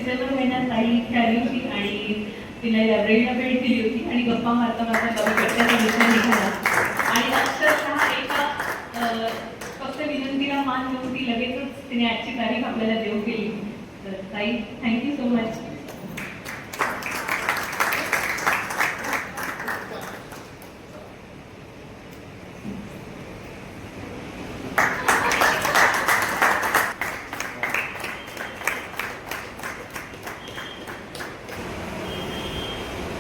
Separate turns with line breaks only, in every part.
डिसेंबर महिन्यात ताई ठरवली आणि तिला लायब्ररीला भेट दिली होती आणि गप्पा मारता मारता कवितेचा विषय निघाला आणि अक्षरशः एका फक्त विनंतीला मान देऊन ती लगेचच तिने आजची तारीख आपल्याला देऊ केली. तर ताई थँक्यू सो मच.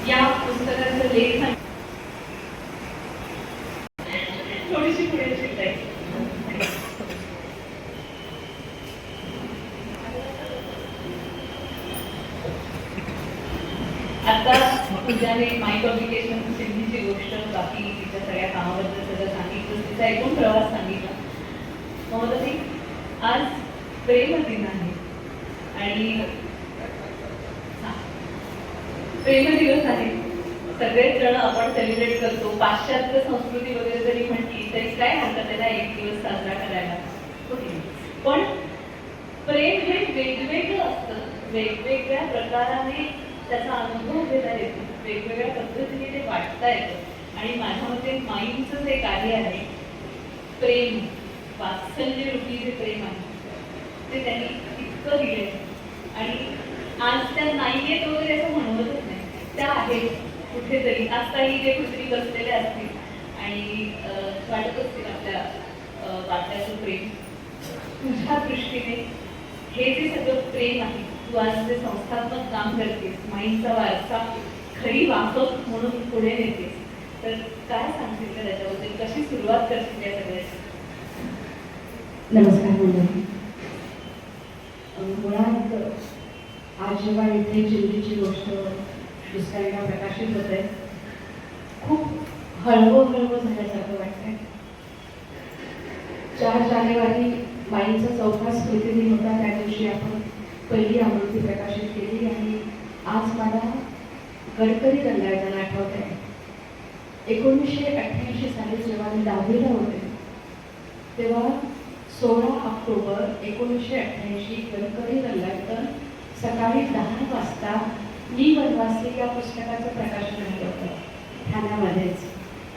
या पुस्तकाचं लेखन थोडीशी पुढे शिकताय. आता पूजाने माय पब्लिकेशन सिद्धीची गोष्ट बाकी तिच्या सगळ्या कामाबद्दल सगळं सांगितलं, तिचा एकूण प्रवास सांगितला. ममताजी, आज प्रेम दिन आहे आणि प्रेम दिवस आहे. सगळेच जण आपण सेलिब्रेट करतो. पाश्चात्य संस्कृती वगैरे जरी म्हटली तरी काय हरकत आहे ना एक दिवस साजरा करायला. पण प्रेम हे वेगवेगळं असतं. वेगवेगळ्या प्रकाराने त्याचा अनुभव घेता येतो, वेगवेगळ्या पद्धतीने ते वाटता येतं. आणि माझ्या मते माईंचं जे कार्य आहे प्रेम, वात्सल्य रूपी जे प्रेम आहे ते त्यांनी इतकं दिलंय. आणि आज त्या नाहीयेत वगैरे असं म्हणवतच नाही, त्या आहेत कुठेतरी. आजताही जे कुठेतरी बसलेले असतील आणि वाटत असतील आपल्या वाट्याचं प्रेम. तुझ्या दृष्टीने हे जे सगळं प्रेम आहे, तू आज जे संस्थात्मक काम करतेस, माईंचा वारसा खरी वाहक म्हणून पुढे नेतेस, तर काय सांगशील का त्याच्याबद्दल? कशी सुरुवात करशील त्या सगळ्याची?
नमस्कार मंडळी. मुळात आज जेव्हा इथे चिंतीची गोष्ट पुस्तकाला प्रकाशित होते, खूप हळवं झाल्यासारखं वाटतंय. 4 जानेवारी माईंचा 4था स्मृतिदिन होता. त्या दिवशी आपण पहिली आवृत्ती प्रकाशित केली आणि आज मला गडकरी दंडायला आठवत आहे. 1988 साली जेव्हा मी 10वीला होते तेव्हा 16 ऑक्टोबर 1988 गडकरी दंडायकर सकाळी 10 वाजता मी वनवासी या पुस्तकाचं प्रकाशन झालं होतं ठाण्यामध्येच.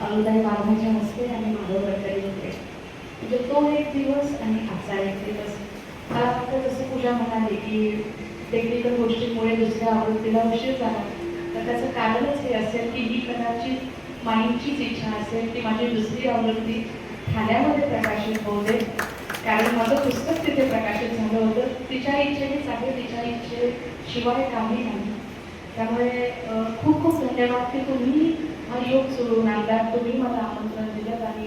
अनुदाय बाबांच्या हस्ते आणि माधव गडकरी होते. म्हणजे तो एक दिवस आणि आजचा एक दिवस. मला वाटतं जसं पूजा म्हणाली की टेक्निकल गोष्टींमुळे दुसऱ्या आवृत्तीला उशीर झाला, तर त्याचं कारणच हे असेल की ही कदाचित माईंचीच इच्छा असेल की माझी दुसरी आवृत्ती ठाण्यामध्ये प्रकाशित होऊ दे. कारण माझं पुस्तक तिथे प्रकाशित झालं होतं. तिच्या इच्छेनेच आहे, तिच्या इच्छेशिवाय काही नाही. त्यामुळे खूप खूप धन्यवाद की तुम्ही हा योग सोडून आणलात, तुम्ही मला आमंत्रण दिलं आणि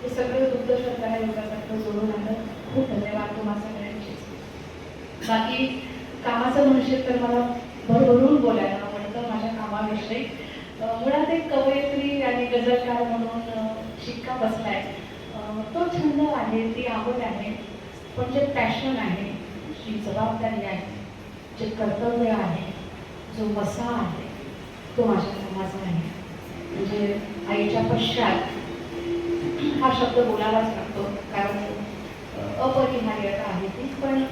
हे सगळं दुग्धशर्करा योगासारखं जोडून आणलं. खूप धन्यवाद तुम्हा सगळ्यांचे. बाकी कामाचं म्हणशील तर मला भरभरून बोलायला आवडतं माझ्या कामाविषयी. मुळात एक कवयित्री आणि गजलकार म्हणून शिक्का बसलाय. तो छंद आहे, ती आवड आहे, पण जे पॅशन आहे, जी जबाबदारी आहे, जे कर्तव्य आहे, जो वसा आहे, तो माझ्या कामाचा आहे. म्हणजे आईच्या पश्चात हा शब्द बोलावाच लागतो कारण अपरिहार्यता आहे ती. पण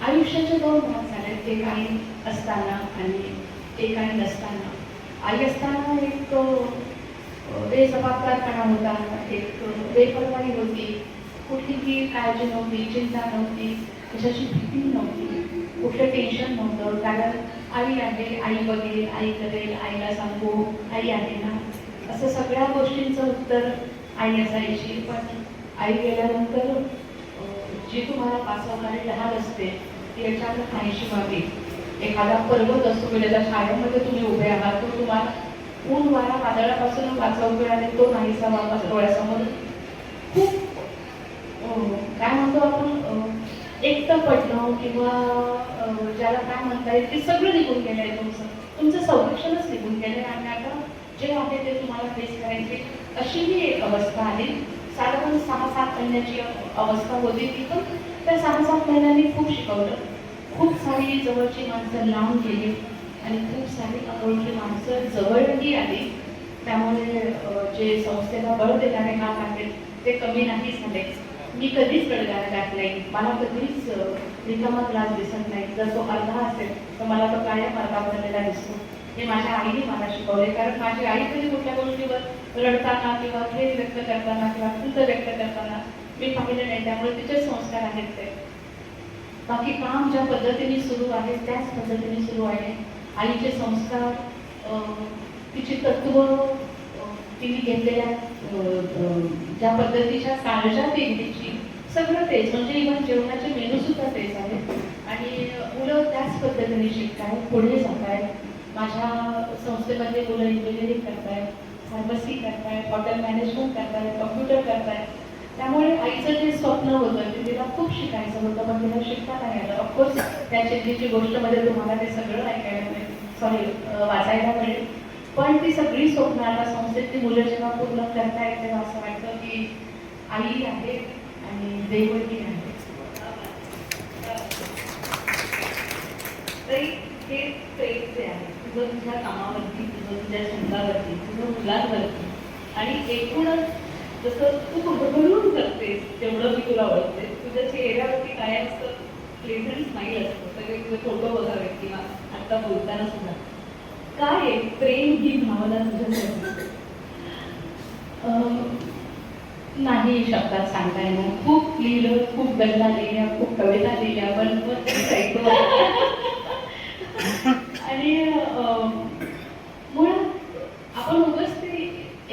आयुष्याचे 2 भाग झाले, एक आई असताना आणि एक आई नसताना. आई असताना एक बेजबाबदारपणा होता, एक बेपर्वाई होती, कुठलीही काळजी नव्हती, चिंता नव्हती, कशाची भीती नव्हती, कुठलं टेन्शन नव्हतं. कारण आई आहे, आई बघेल, आई करेल, आईला सांगू, आई आहे ना, असं सगळ्या गोष्टींचं उत्तर आई असायची. पण आई गेल्यानंतर जी तुम्हाला पासवणारी लहान असते ती अचानक नाहीशी व्हावी. एखादा पर्वत असतो म्हणजे त्या शाळेमध्ये तुम्ही उभे आहात, तो तुम्हाला ऊन वारा वादळापासून वाचवतो आणि तो नाहीसा वापस डोळ्यासमोर खूप काय म्हणतो आपण एकटं पडणं किंवा ज्याला काय म्हणता येईल ते सगळं निघून गेलं आहे. तुमचं संरक्षणच निघून गेलं आणि आता जे आहे ते तुम्हाला फेस करायचे अशीही एक अवस्था आली. साधारण 6-7 महिन्याची अवस्था होती ती. पण त्या 6-7 महिन्यांनी खूप शिकवलं. खूप सारी जवळची माणसं लांब गेली आणि खूप सारी अनोळखी माणसं जवळही आली. त्यामुळे जे संस्थेला बळ देणारे हात आहेत ते कमी नाही झाले. मी कधीच गडगाणा गात नाही, मला कधीच रिकामा क्लास दिसत नाही. जर तो अर्धा असेल तर मला तो कायम अर्धा बनलेला दिसतो. हे माझ्या आईने मला शिकवले, कारण माझी आई कधी कुठल्या गोष्टीवर रडताना किंवा खेळ व्यक्त करताना किंवा कृत व्यक्त करताना मी पाहिलं नाही, त्यामुळे तिचे संस्कार आहेत ते. बाकी काम ज्या पद्धतीने सुरू आहे त्याच पद्धतीने सुरू आहे. आईचे संस्कार, तिची तत्व, तिने घेतलेल्या ज्या पद्धतीच्या काळजा तिची सगळं तेच, म्हणजे इव्हन जेवणाचे मेनू सुद्धा तेच आहेत. आणि मुलं त्याच पद्धतीने शिकतायत, पुढे जात आहेत. माझ्या संस्थेमध्ये मुलं इंजिनिअरिंग करतायत, फार्मसी करतायत, हॉटेल मॅनेजमेंट करतायत, कॉम्प्युटर करतायत. त्यामुळे आईचं जे स्वप्न होतं ते तिला खूप शिकायचं होतं, पण तिला शिकता नाही आलं. ऑफकोर्स त्या चिंतेची गोष्टमध्ये तुम्हाला ते सगळं ऐकायला मिळेल, वाचायला मिळेल. पण ती सगळी स्वप्न आता संस्थेतली मुलं जेव्हा पूर्ण करतायत तेव्हा असं वाटतं की आई आहे आणि देवही आहे.
हे प्रेम जे आहे तुझं तुझ्या कामावरती, तुझं तुझ्या छंदावरती, तुझं मुलांवरती, आणि एकूणच जसं तू भरभरून करतेस तेवढं मी तुला ओळखते. तुझ्या चेहऱ्यावरती कायम असं प्लेझंट स्माईल असतं. सगळे तुझे फोटो बघावेत किंवा आता बोलताना सुद्धा काय आहे प्रेम ही भावना तुझ्यासाठी?
नाही शब्दात सांगता येणार. खूप लिहिलं, खूप गल्ला लिहिल्या, खूप कविता लिहिल्या, पण आणि मुळात आपण उगाच ते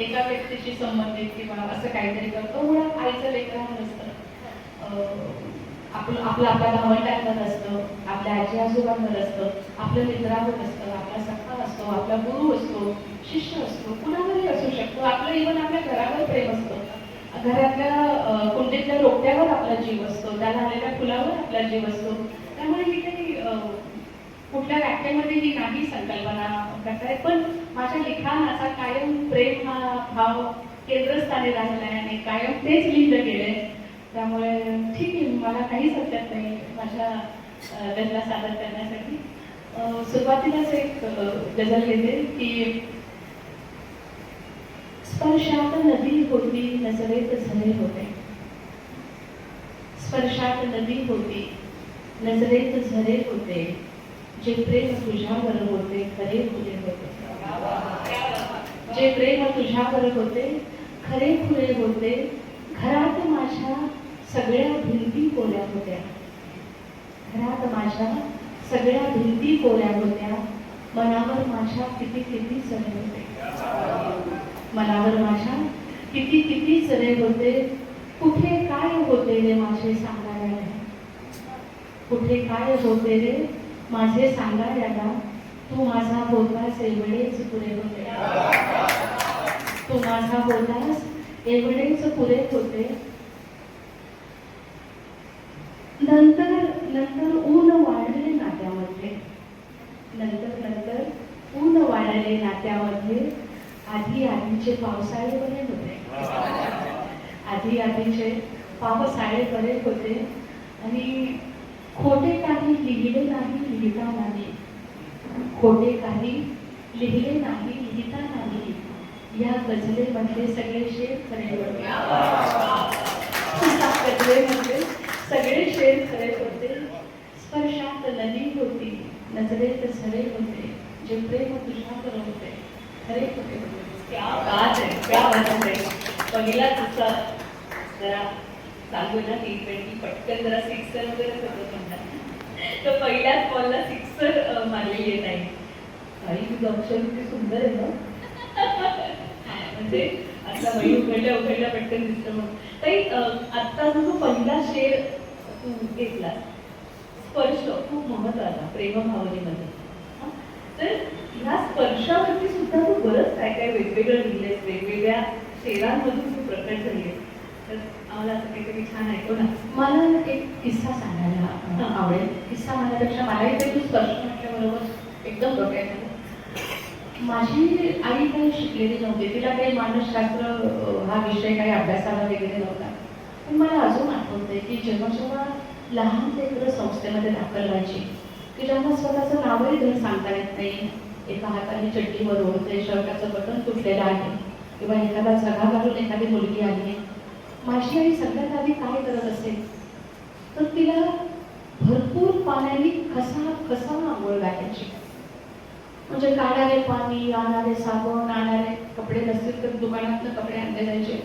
एका व्यक्तीशी संबंधित किंवा असं काहीतरी करतो. मुळात आईचं लेकरांवर असतं, आपलं आपल्या भावंडांवर असतं, आपल्या आजी आजोबांवर असतं, आपल्या मित्रांवर असतं, आपला सखा असतो, आपला गुरु असतो, शिष्य असतो, कुणावरही असू शकतो. आपलं इव्हन आपल्या घरावर प्रेम असतं, घरातल्या कुंडीतल्या रोपट्यावर आपला जीव असतो, त्याला आलेल्या फुलावर आपला जीव असतो. त्यामुळे ही काही कुठल्या व्याख्येमध्ये ही नाही संकल्पना करतायत, पण माझ्या लिखाणाचा कायम प्रेम हा भाव केंद्रस्थानी राहिला आहे आणि कायम तेच लिहिलं गेलंय. त्यामुळे ठीक आहे, मला काहीच हरकत नाही माझ्या गजला सादर करण्यासाठी. सुरुवातीलाच एक गजल घेते की स्पर्शात नदी होती, नजरेत झरे होते. स्पर्शात नदी होती, नजरेत झरे होते, जे प्रेम तुझ्यावर होते खरे खुले होते. जे प्रेम तुझ्यावर होते खरे खुले होते. घरात माझ्या सगळ्या भिंती कोऱ्या होत्या. घरात माझ्या सगळ्या भिंती कोऱ्या होत्या. मनावर माझ्या किती किती चढे होते. मनावर माझ्या किती किती चढे होते. कुठे काय होते रे माझे सांगायला, कुठे काय होते रे माझे सांगायला. तू माझा होतास एवढेच पुरे होते. तू माझा होतास एवढेच पुरे होते. नंतर नंतर ऊन वाढले नात्यामध्ये. नंतर नंतर ऊन वाढले नात्यामध्ये. आधी आधीचे पावसाळे बरे होते. आधी आधीचे पावसाळे बरे होते. आणि खोटे काही लिहिले नाही लिहिता नाही. खोटे काही लिहिले नाही लिहिता नाही. या गझलेमध्ये सगळे शेर खरे होते. या गझलेमध्ये सगळे शेर खरे होते. स्पर्शात नदी होती, नजरेत झरे होते, जे प्रेम तुझ्यावर होते खरे होते.
क्या बात आहे, क्या बात आहे. पहिला तुझा जरा चालू ना टी20 पटकन जरा सिक्सर वगैरे होतं म्हणतात, तर पहिल्याच बॉलला सिक्सर मारलेली आहे ताई. ताई तुझं अक्षर किती सुंदर आहे ना. म्हणजे आता वही उघडल्या उघडल्या पटकन दिसतं म्हणून. ताई आत्ता जो पहिला शेर तू घेतला, स्पर्श खूप महत्वाचा प्रेमभावनेमध्ये. तर ह्या स्पर्शावरती सुद्धा तू बरंच काय काय वेगवेगळं लिहिलंयस, वेगवेगळ्या शेरांमधून तू प्रकट झालीयस. तर आम्हाला असं काहीतरी छान ऐकू ना.
मला एक किस्सा सांगायला आवडेल. किस्सा म्हणण्यापेक्षा मलाही ते तू स्पर्श म्हटल्याबरोबर एकदम डोक्यात आलं. माझी आई काही शिकलेली नव्हती, तिला काही मानसशास्त्र हा विषय काही अभ्यासाला वगैरे नव्हता. पण मला अजून आठवतंय की जेव्हा जेव्हा लहान लेकरं संस्थेमध्ये दाखल व्हायची, की ज्यांना स्वतःचं नावही धड सांगता येत नाही, एका हाताने चड्डीवर ओढते, शर्टाचं बटन तुटलेलं आहे, किंवा एखादा झगा घालून एखादी मुलगी आली, माझी आई सगळ्यात आधी काय करत असेल तर तिला भरपूर पाण्याने खसा आंघोळ घालायची. म्हणजे काढणारे पाणी, आणणारे साबण, आणणारे कपडे नसतील तर दुकानातनं कपडे आणले जायचे.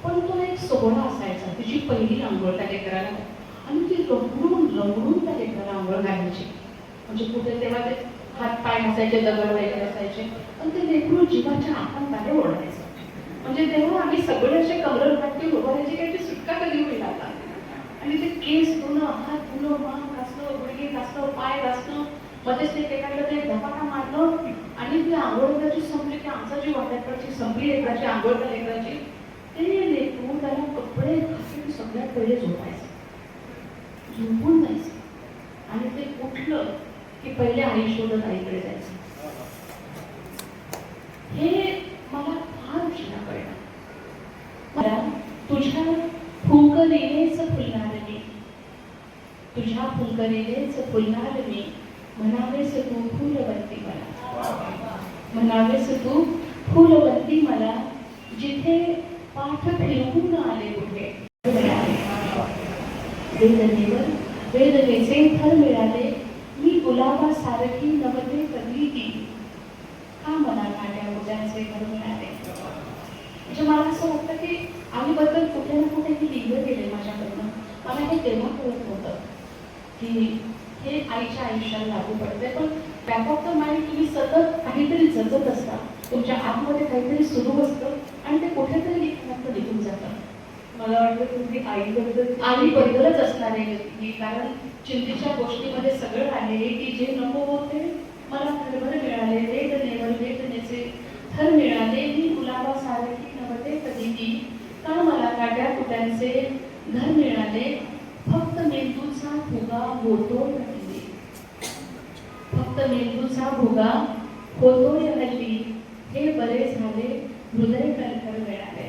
पण तो एक सोहळा असायचा, तिची पहिली आंघोळ त्या लेकराला, आणि ती रंगून त्या लेकराला आंघोळ घालायची. म्हणजे कुठे तेव्हा ते हात पाय नसायचे, दगड वगैरे असायचे, पण ते लेकरू जीवाच्या आकांताने ओढायचं. म्हणजे तेव्हा आम्ही सगळे असे कमरल वाटते उभारायची, काही सुटका कधी होईल आता. आणि ते केस धुणं, हात धुणं, मान घासणं, गुडघे घासणं, पाय घासणं, मध्येच ते एखादं ते धपाटा मारणं, आणि ती आंघोळ करायची संपली की आमचा जी वाट्याकडची संपली लेकराची आंघोळ त्या लेकराची, ते लेकरू त्याला कपडे घासून सगळ्यात पहिले झोपायचं, झोपून जायचं. आणि ते उठलं की पहिले आई शोधत आईकडे जायचं. हे मला फार उशिरा कळलं. मला तुझ्या फुंकरीनेच फुलणार मी, तुझ्या फुंकरीनेच फुलणार मी, म्हणावेस तू फुलवंती मला, म्हणावेस तू फुलवंती मला, जिथे पाठ फिरवून आले कुठे वेदनेवर वेदनेचे थर मिळाले, मी गुलाबासारखी नवते कधी ती, का मला काट्या मुद्यांचे घर मिळाले. म्हणजे मला असं वाटतं की आईबद्दल कुठे ना कुठे मी लिहिलं गेले माझ्याकडनं. मला हे तेव्हा कळत होतं की हे आईच्या आयुष्याला लागू पडते. पण बॅक ऑफ द माइंड तुम्ही सतत काहीतरी जगत असता, तुमच्या आतमध्ये काहीतरी सुरू असतं आणि ते कुठेतरी लिखाणात निघून जातं.
मला वाटतं तुम्ही
आईबद्दलच असणार आहे व्यक्ती, कारण चिंतेच्या गोष्टीमध्ये सगळं आहे की जे नको होते मला घरभर मिळाले, वेदनेवर वेदनेचे थर मिळाले, मी गुलाबासारखी नव्हते कधी ती, का मला काट्या कुट्यांचे घर मिळाले, फक्त मेंदूचा भुगा होतोय हल्ली, फक्त मेंदूचा भुगा होतोय हल्ली, हे बरे झाले हृदय कणखर मिळाले,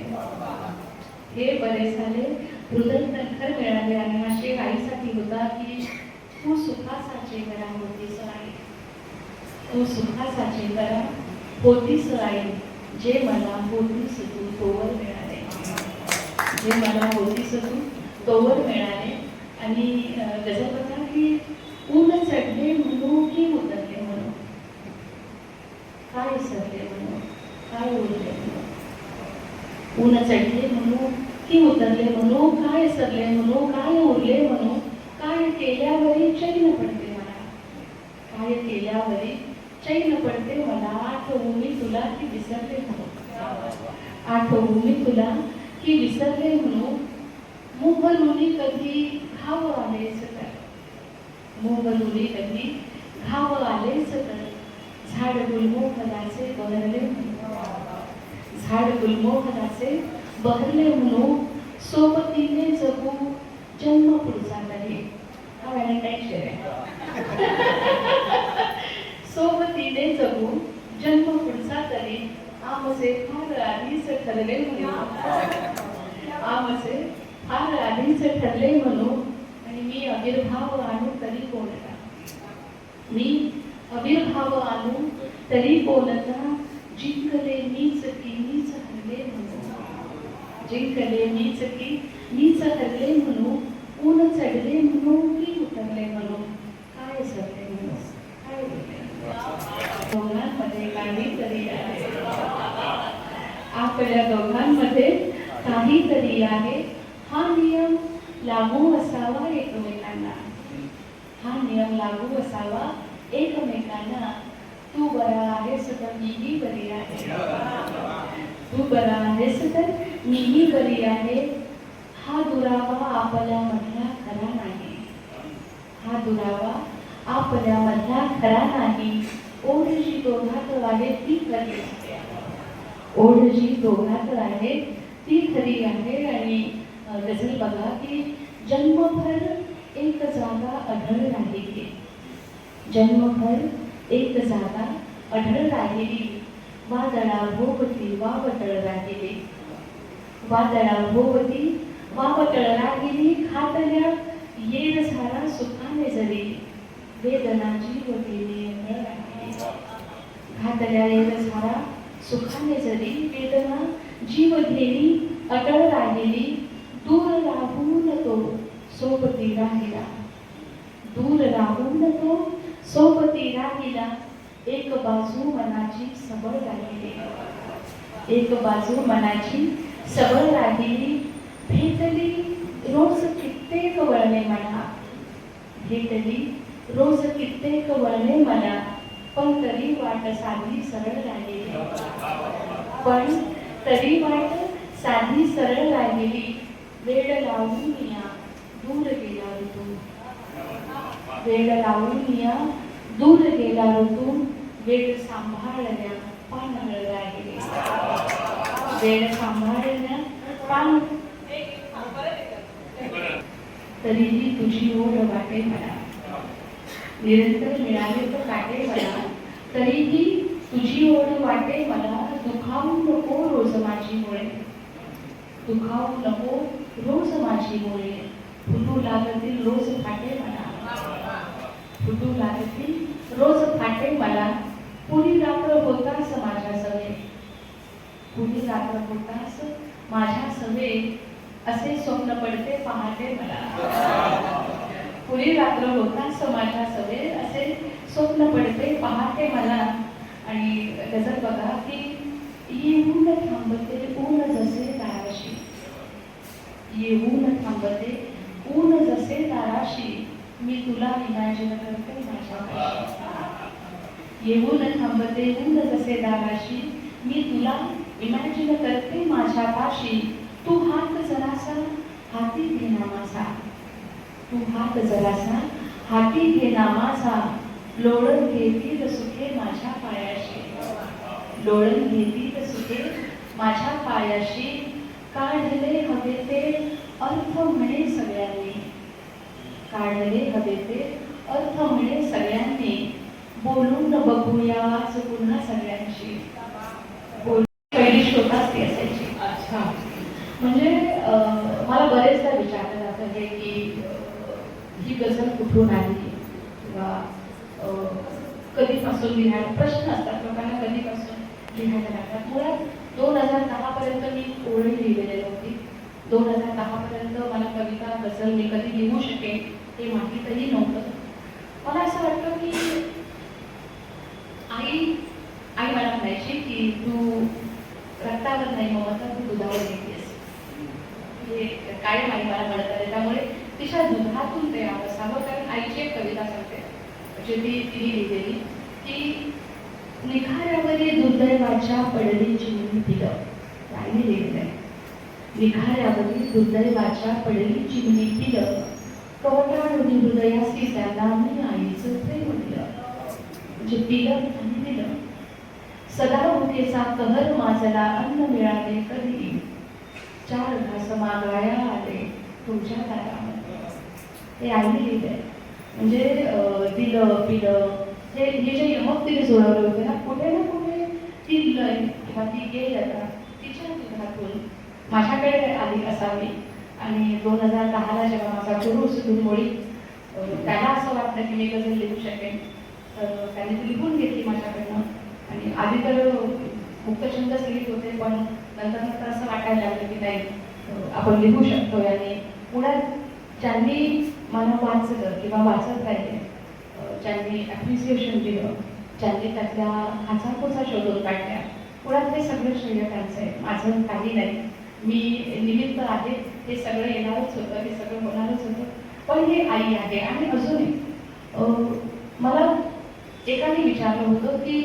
हे बरे झाले हृदय कणखर मिळाले. आणि असे आईसाठी होता की तू सुखासाचे करा होतीस आई, तू सुखासाचे करा होतीस आई, जे मला होतीस तू तोवर मिळाले, जे मला होतीस तू तोवर मिळाले. आणि गजल बघा की ऊन चढले म्हणू की उतरले म्हणू, काय सरले म्हणू काय उरले म्हणू, ऊन चढले म्हणू की उतरले म्हणू, काय सरले म्हणू काय उरले म्हणू, काय केल्यावरी चैन पडते मला, काय केल्यावरी चैन पडते मला, आठवू मी तुला की विसरले म्हणू, आठवू मी तुला की विसरले म्हणू, मुहलुनी कधी घाव आलेच तर, मुहलुनी कधी घाव आलेच तर, झाड गुलमोहराचे बहरले म्हणू, झाड गुलमोहराचे बहरले म्हणू, सोबतीने जगू जन्म पुढचा तरी. हा व्हॅलेंटाईन डे आहे. सोबतीने जगू जन्म पुढचा तरी, आमचे फार आधीच ठरले म्हणू, आमचे फार आधीच ठरले म्हणू, आणि मी आविर्भाव आणू तरी कोणता, मी आविर्भाव आणू तरी कोणता, जिंकले मीच की मीच हरले म्हणू, जिंकले मीच की मीच हरले म्हणू, ऊन चढले म्हणू की उतरले म्हणू, काय सरले म्हणू काय उरले. दोघांमध्ये काहीतरी आहे, आपल्या दोघांमध्ये काहीतरी आहे, हा नियम लागू असावा एकमेकांना, हा नियम लागू असावा एकमेकांना. तू बरा आहेस तर मीही बरी आहे, तू बरा आहेस तर मीही बरी आहे, हा दुरावा आपल्यामधला खरा नाही, हा दुरावा आपल्यामधला खरा नाही, ओढ जी दोघात आहे ती खरी आहे, ओढ जी दोघात आहे ती खरी आहे. आणि गझल बघा की जन्मभर एक जागा अढळ राहिली, जन्मभर एक जागा अढळ राहिली, वादळाभोवती वावटळ राहिली, वादळाभोवती वावटळ राहिली, खातल्या येड झाला सुखाने जरी, वेदना जीव गेली अढळ राहिली, घातल्या येड झाला सुखाने जरी, वेदना जीव गेली अटळ राहिली, राहून तो सोबती राहिला, दूर राहून तो सोबती राहिला, एक बाजू मनाची सबळ राहिली, एक बाजू मनाची सबळ राहिली, भेटली रोज कित्येक वळणे मला, भेटली रोज कित्येक वळणे मला, पण तरी वाट साधी सरळ राहिली, पण तरी वाट साधी सरळ राहिली, वेळ लावून या दूर गेला ऋतू, वेळ लावून या दूर गेला ऋतू, वेळ सांभाळण्या पानहळ राहिली, वेळ सांभाळण्या पान, तरीही तुझी ओढ वाटे मला, निरंतर मिळाले तर काटे मला, तरीही तुझी ओढ वाटे मला, दुखावू नको रोज माझी मुळे, दुखावू नको रोज माझी मुळे, फुटू लागतील रोज फाटे मला, फुटू लागतील रोज फाटे मला, पुरी रात्र होतास माझ्या सवे, पुरी रात्र होतास माझ्या सवे, असे स्वप्न पडते पहाटे मला, पुरी रात्र होतास माझ्या सवे, असे स्वप्न पडते पहाटे मला. आणि गजल बघा की येऊन थांबते ऊन जसे दाराशी, येऊन थांबते ऊन जसे दाराशी, मी तुला इमॅजिन करते माझ्या पाशी, येऊन थांबते ऊन जसे दाराशी, मी तुला इमॅजिन करते माझ्या पाशी, तू हात जरासा हाती घे ना माझा, तू हात जरासा हाती घे ना माझा, लोळण घेतील सुखे माझ्या पायाशी, लोळण घेतील सुखे माझ्या पायाशी, काढले हवे ते अर्थ म्हणे सगळ्यांनी, काढले हवे ते अर्थ म्हणे सगळ्यांनी, बोलून बघूया आज पुन्हा सगळ्यांशी, पहिली श्रोताच ती असायची.
अच्छा.
म्हणजे मला बरेचदा विचारलं जातं हे की ही गझल कुठून आली किंवा कधीपासून लिहायला, प्रश्न असतात लोकांना कधीपासून लिहायला लागतात. मुळात 2010 पर्यंत मी ओळी लिहिलेली होती. 2010 पर्यंत मला कविता गझल मी कधी लिहू शकेन हे माहीतही नव्हतं. मला असं वाटतं की आई मला म्हणायची की तू रक्तावर नाही ममता, तू दुधावर लिहितेस. हे कायम आई मला म्हणत आले, त्यामुळे तिच्या दुधातून ते असावं. कारण आईची एक कविता सांगते म्हणजे तिने लिहिलेली की निखाऱ्यावरी दुर्दैवाच्या पडली चिमणी पिलं, आईने लिहिलेलं आहे. निखाऱ्यावरी दुर्दैवाच्या पडली चिमणी पिलं, कवटाळून हृदयासी त्याला मी आईचं प्रेम दिलं, म्हणजे पिलं आणि दिलं. सदाभुकेचा कहर माजला अन्न मिळाले कधी, चार घास मागाया आले तुमच्या दारामध्ये. हे आईने लिहिलंय. म्हणजे दिलं पिलं हे जे यमक तिने जोडवले होते ना कुठे ती लय किंवा ती गेयता तिच्या दुधातून माझ्याकडे आली असावी. आणि 2010ला जेव्हा माझा गुरु सुधीर मोळी त्याला असं वाटलं की मी गझल लिहू शकेन, तर त्याने ती लिहून घेतली माझ्याकडनं. आणि आधी तर मुक्तछंदच लिहित होते, पण नंतर असं वाटायला लागलं की नाही आपण लिहू शकतो. आणि मुळात ज्यांनी मला वाचलं किंवा वाचत राहिले, ज्यांनी ॲप्रिसिएशन दिलं, ज्यांनी त्यातल्या खाचाखोचा शोधून काढल्या, मुळात हे सगळं श्रेय त्यांचं आहे, माझं काही नाही. मी निमित्त आहे, हे सगळं येणारच होतं, हे सगळं होणारच होतं. पण हे आई आहे. आणि अजूनही मला एकाने विचारलं होतं की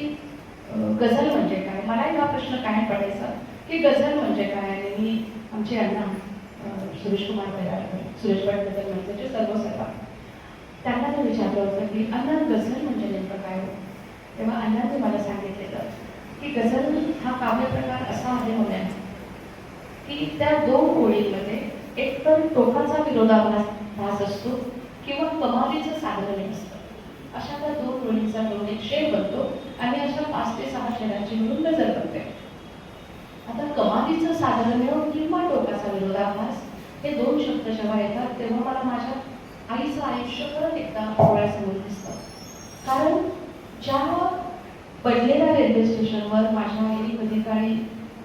गझल म्हणजे काय. मलाही हा प्रश्न काय पडायचा की गझल म्हणजे काय. आणि मी आमचे अण्णा सुरेश कुमार बैराडकर, सुरेश भट म्हणजे सर्व त्यांना जर विचारलं होतं की अण्णा गझल म्हणजे नेमकं काय हो, तेव्हा अण्णाने मला सांगितलेलं की गझल हा काव्यप्रकार असा आहे होण्याचा की त्या दोन ओळींमध्ये एकतर टोकाचा विरोधाभास असतो किंवा कमालीचं साधन असतं. अशा त्या दोन ओळींचा मिळून एक शेर बनतो आणि अशा 5 ते 6 शेरांची मिळून गझल बनते. आता कमालीचं साधर्म्य किंवा टोकाचा विरोधाभास हे दोन शब्द जेव्हा येतात तेव्हा मला माझ्या आईचं आयुष्य परत एकदा डोळ्यासमोर दिसतं. कारण ज्या बडनेरा रेल्वे स्टेशनवर माझ्या आईने कधी काळी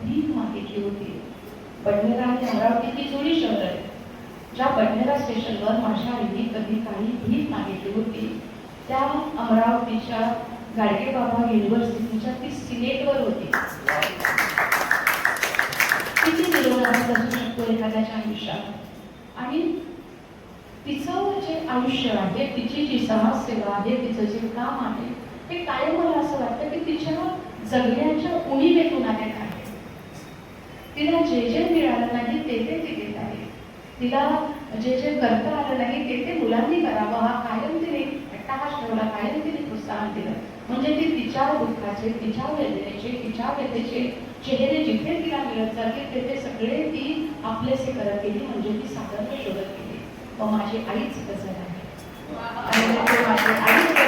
भीक मागितली होती. बडनेरा आणि अमरावती ही जुळी शहर आहेत ज्या बडनेरा स्टेशनवर माझ्या आईने कधी काही भीक मागितली होती, त्या अमरावतीच्या गाडगेबाबा युनिव्हर्सिटीच्या ती सिनेटवर होती. किती निर्णय असू शकतो एखाद्याच्या आयुष्यात. आणि तिचं जे आयुष्य आहे, तिची जी समाजसेवा आहे, तिचं जे काम आहे, ते कायम मला असं वाटतं की तिच्या जगण्याच्या उणीवेतून आलेलं आहे. तिला जे जे मिळालं नाही ते ती देत आहे. तिला जे जे करता आलं नाही ते मुलांनी करावं हा कायम तिने अट्टाहास ठेवला, कायम तिने प्रोत्साहन दिलं. म्हणजे ती तिच्या दुःखाचे, तिच्या वेदनेचे, तिच्या व्यथेचे चेहरे जिथे तिला मिळत जातील तेथे सगळे ती आपलेसे करत गेली. म्हणजे ती साधर्म्य शोधत गेली. व माझी आईच गजर आहे. आणि माझी आई